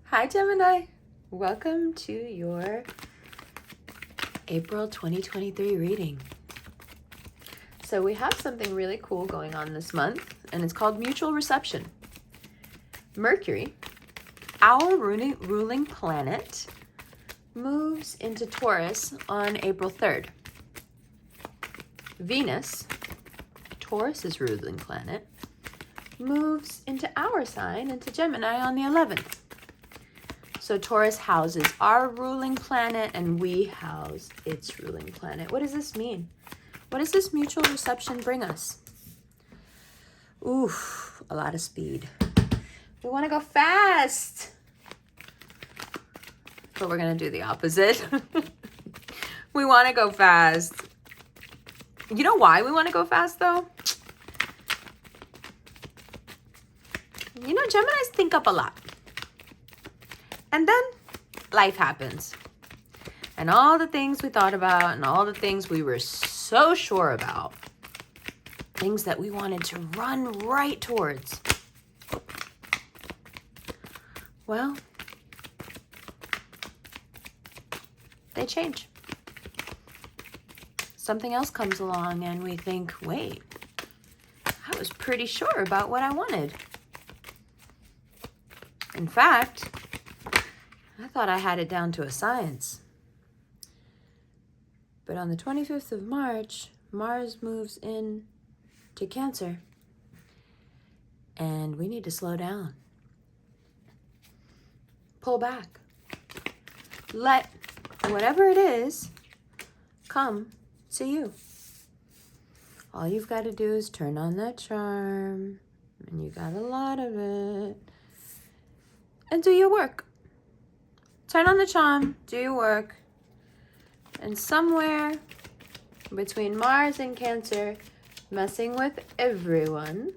Hi, Gemini. Welcome to your April 2023 reading. So we have something really cool going on this month, and it's called mutual reception. Mercury, our ruling planet, moves into Taurus on April 3rd. Venus, Taurus's ruling planet, moves into our sign, into Gemini, on the 11th. So Taurus houses our ruling planet and we house its ruling planet. What does this mean? What does this mutual reception bring us? Oof, a lot of speed. We want to go fast. But we're going to do the opposite. We want to go fast. You know why we want to go fast, though? You know, Geminis think up a lot. And then life happens. And all the things we thought about and all the things we were so sure about, things that we wanted to run right towards, well, they change. Something else comes along and we think, wait, I was pretty sure about what I wanted. In fact, I thought I had it down to a science. But on the 25th of March, Mars moves in to Cancer. And we need to slow down. Pull back. Let whatever it is come to you. All you've got to do is turn on that charm, and you got a lot of it, and do your work. Turn on the charm, do your work, and somewhere between Mars and Cancer, messing with everyone,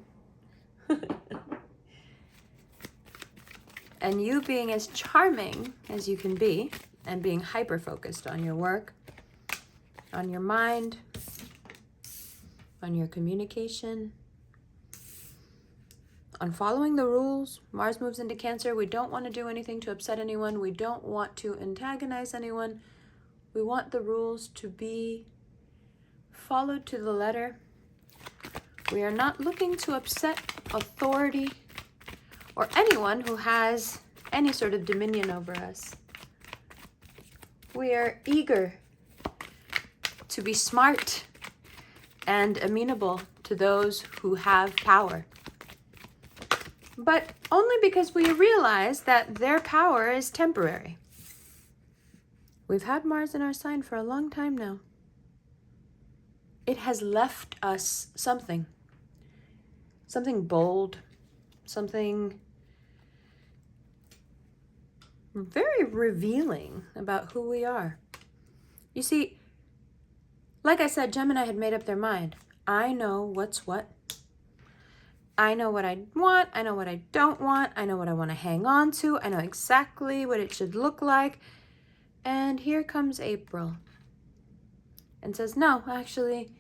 and you being as charming as you can be, and being hyper-focused on your work, on your mind, on your communication, on following the rules. Mars moves into Cancer. We don't want to do anything to upset anyone. We don't want to antagonize anyone. We want the rules to be followed to the letter. We are not looking to upset authority or anyone who has any sort of dominion over us. We are eager to be smart and amenable to those who have power. But only because we realize that their power is temporary. We've had Mars in our sign for a long time now. It has left us something bold, something very revealing about who we are. You see, like I said, Gemini had made up their mind. I know what's what. I know what I want. I know what I don't want. I know what I want to hang on to. I know exactly what it should look like. And here comes April and says, no, actually,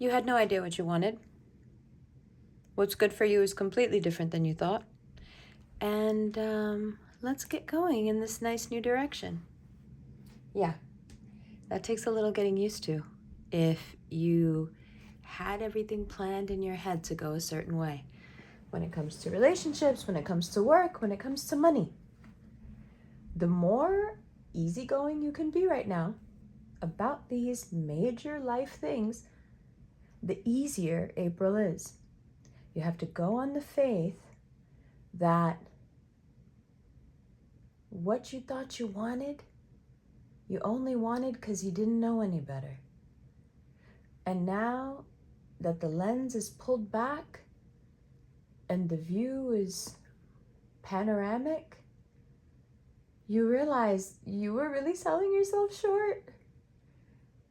you had no idea what you wanted. What's good for you is completely different than you thought. And let's get going in this nice new direction. Yeah, that takes a little getting used to if you had everything planned in your head to go a certain way. When it comes to relationships, when it comes to work, when it comes to money. The more easygoing you can be right now about these major life things, the easier April is. You have to go on the faith that what you thought you wanted, you only wanted because you didn't know any better. And now that the lens is pulled back and the view is panoramic, you realize you were really selling yourself short.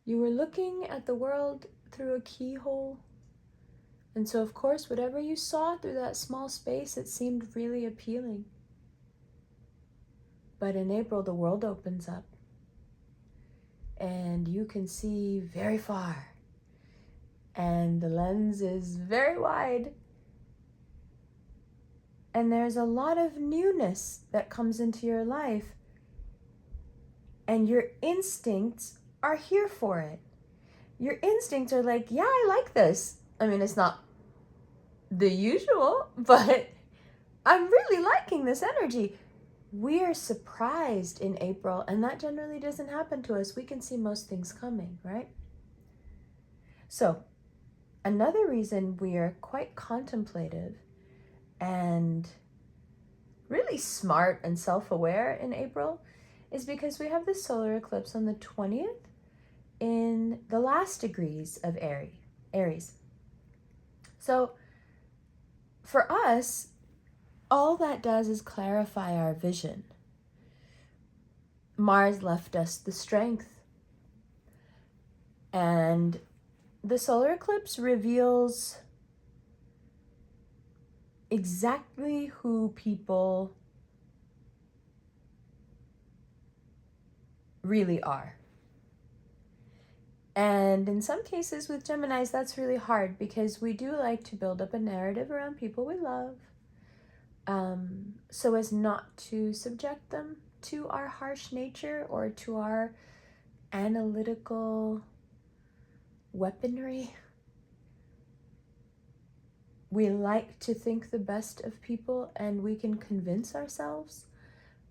You were looking at the world through a keyhole. And so, of course, whatever you saw through that small space, it seemed really appealing. But in April, the world opens up. And you can see very far. And the lens is very wide. and there's a lot of newness that comes into your life, and your instincts are here for it. Your instincts are like, yeah, I like this. I mean, it's not the usual, but I'm really liking this energy. We are surprised in April, and that generally doesn't happen to us. We can see most things coming, right? So, another reason we are quite contemplative and really smart and self-aware in April is because we have the solar eclipse on the 20th in the last degrees of Aries. So, for us, all that does is clarify our vision. Mars left us the strength. And the solar eclipse reveals exactly who people really are. And in some cases with Geminis, that's really hard because we do like to build up a narrative around people we love, so as not to subject them to our harsh nature or to our analytical weaponry. We like to think the best of people, and we can convince ourselves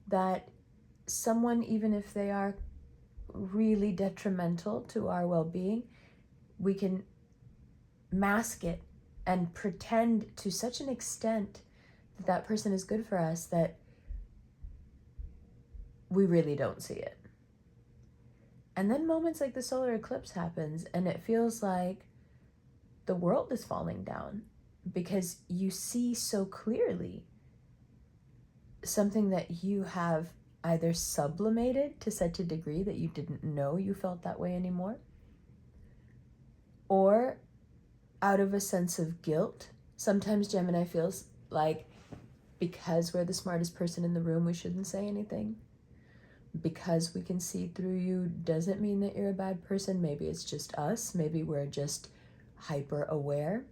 that someone, even if they are really detrimental to our well-being, we can mask it and pretend to such an extent that that person is good for us that we really don't see it. And then moments like the solar eclipse happens, and it feels like the world is falling down because you see so clearly something that you have either sublimated to such a degree that you didn't know you felt that way anymore, or out of a sense of guilt. Sometimes Gemini feels like because we're the smartest person in the room, we shouldn't say anything. Because we can see through you doesn't mean that you're a bad person. Maybe it's just us. Maybe we're just hyper aware.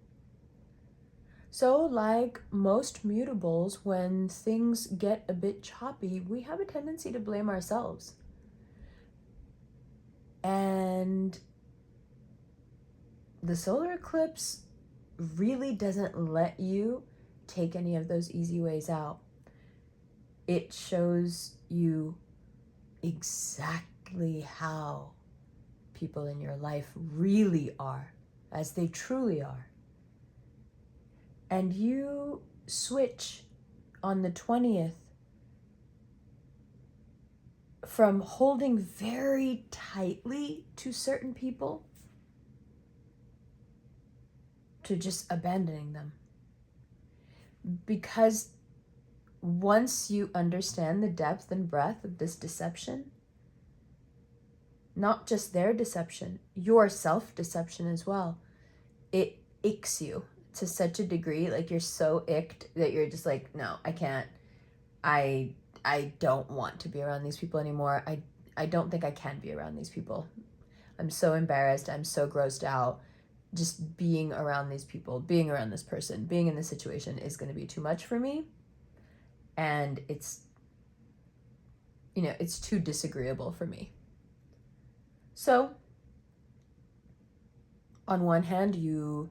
So like most mutables, when things get a bit choppy, we have a tendency to blame ourselves. And the solar eclipse really doesn't let you take any of those easy ways out. It shows you exactly how people in your life really are, as they truly are. And you switch on the 20th from holding very tightly to certain people to just abandoning them. Because once you understand the depth and breadth of this deception, not just their deception, your self-deception as well, it icks you to such a degree, like you're so icked that you're just like, no, I can't. I don't want to be around these people anymore. I don't think I can be around these people. I'm so embarrassed. I'm so grossed out. Just being around these people, being around this person, being in this situation is going to be too much for me. And it's too disagreeable for me. So, on one hand, you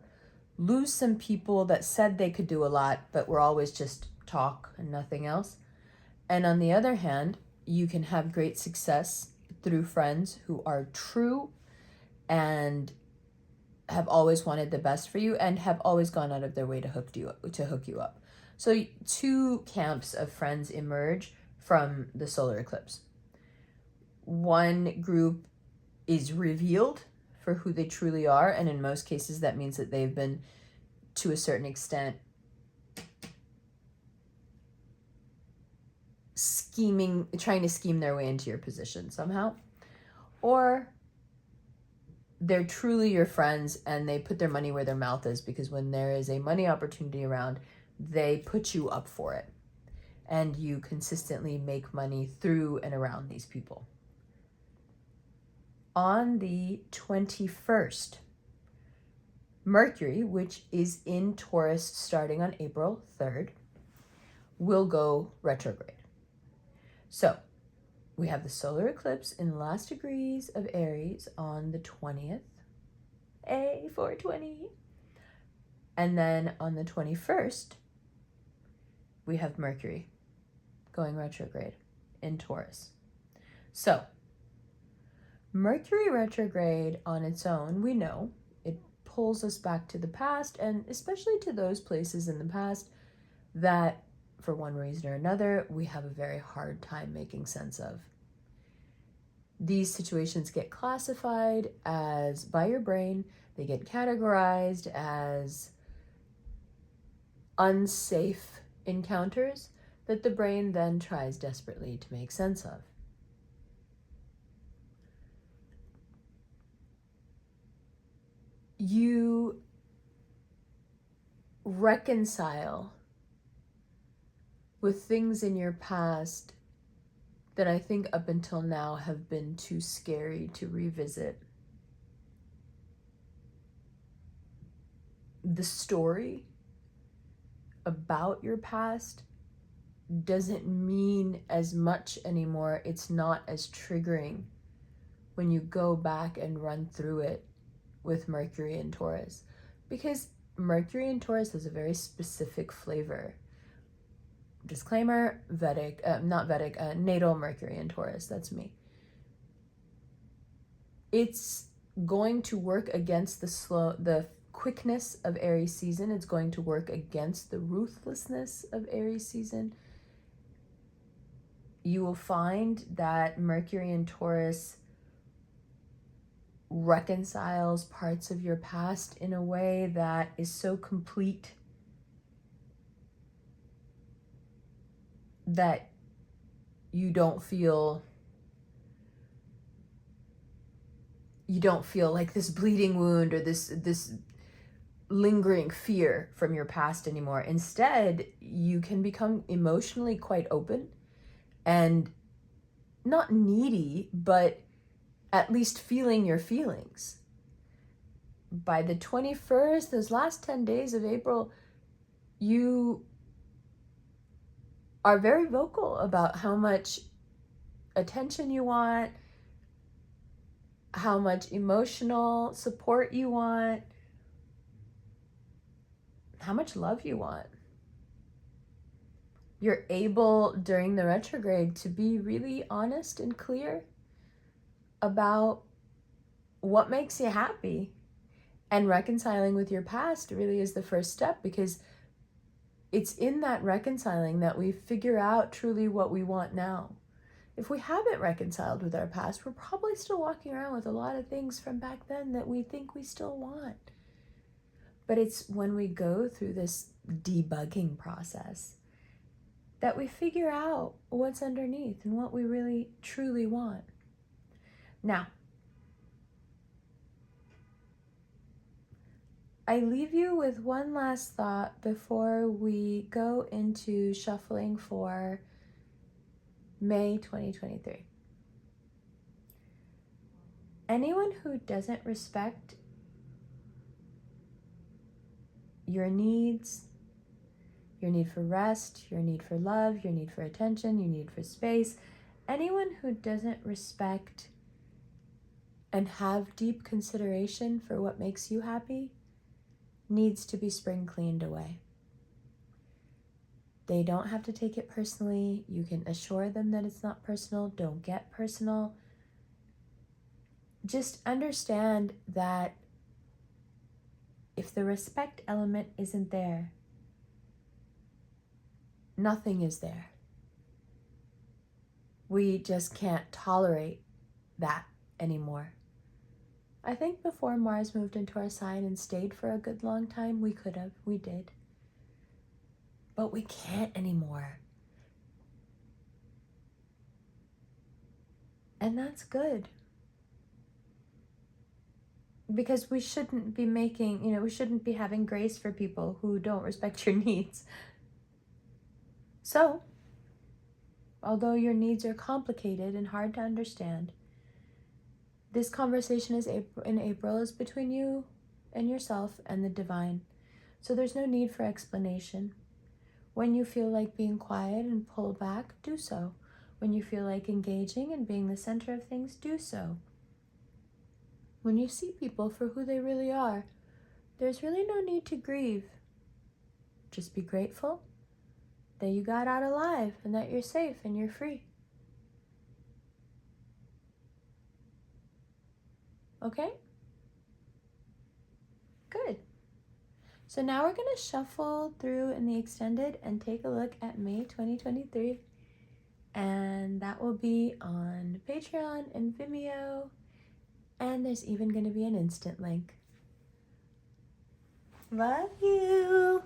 lose some people that said they could do a lot, but were always just talk and nothing else. And on the other hand, you can have great success through friends who are true and have always wanted the best for you and have always gone out of their way to hook you up. So two camps of friends emerge from the solar eclipse. One group is revealed for who they truly are, and in most cases that means that they've been, to a certain extent, trying to scheme their way into your position somehow. Or they're truly your friends and they put their money where their mouth is, because when there is a money opportunity around, they put you up for it. And you consistently make money through and around these people. On the 21st, Mercury, which is in Taurus starting on April 3rd, will go retrograde. So we have the solar eclipse in the last degrees of Aries on the 20th, 420. And then on the 21st, we have Mercury going retrograde in Taurus. So Mercury retrograde on its own, we know, it pulls us back to the past, and especially to those places in the past that, for one reason or another, we have a very hard time making sense of. These situations get classified as, by your brain, they get categorized as unsafe encounters that the brain then tries desperately to make sense of. You reconcile with things in your past that I think up until now have been too scary to revisit. The story about your past doesn't mean as much anymore. It's not as triggering when you go back and run through it with Mercury and Taurus, because Mercury and Taurus has a very specific flavor. Disclaimer, natal Mercury and Taurus, that's me. It's going to work against the quickness of Aries season. It's going to work against the ruthlessness of Aries season. You will find that Mercury and Taurus reconciles parts of your past in a way that is so complete that you don't feel like this bleeding wound or this lingering fear from your past anymore. Instead, you can become emotionally quite open and not needy, but at least feeling your feelings. By the 21st, those last 10 days of April, you are very vocal about how much attention you want, how much emotional support you want, how much love you want. You're able during the retrograde to be really honest and clear about what makes you happy. And reconciling with your past really is the first step, because it's in that reconciling that we figure out truly what we want now. If we haven't reconciled with our past, we're probably still walking around with a lot of things from back then that we think we still want. But it's when we go through this debugging process that we figure out what's underneath and what we really truly want. Now, I leave you with one last thought before we go into shuffling for May 2023. Anyone who doesn't respect your needs, your need for rest, your need for love, your need for attention, your need for space, anyone who doesn't respect and have deep consideration for what makes you happy needs to be spring cleaned away. They don't have to take it personally. You can assure them that it's not personal. Don't get personal. Just understand that if the respect element isn't there, nothing is there. We just can't tolerate that anymore. I think before Mars moved into our sign and stayed for a good long time, we could have, we did. But we can't anymore. And that's good. Because we shouldn't be we shouldn't be having grace for people who don't respect your needs. So, although your needs are complicated and hard to understand, this conversation in April is between you and yourself and the divine. So there's no need for explanation. When you feel like being quiet and pull back, do so. When you feel like engaging and being the center of things, do so. When you see people for who they really are, there's really no need to grieve. Just be grateful that you got out alive and that you're safe and you're free. Okay? Good. So now we're going to shuffle through in the extended and take a look at May 2023. And that will be on Patreon and Vimeo. And there's even going to be an instant link. Love you.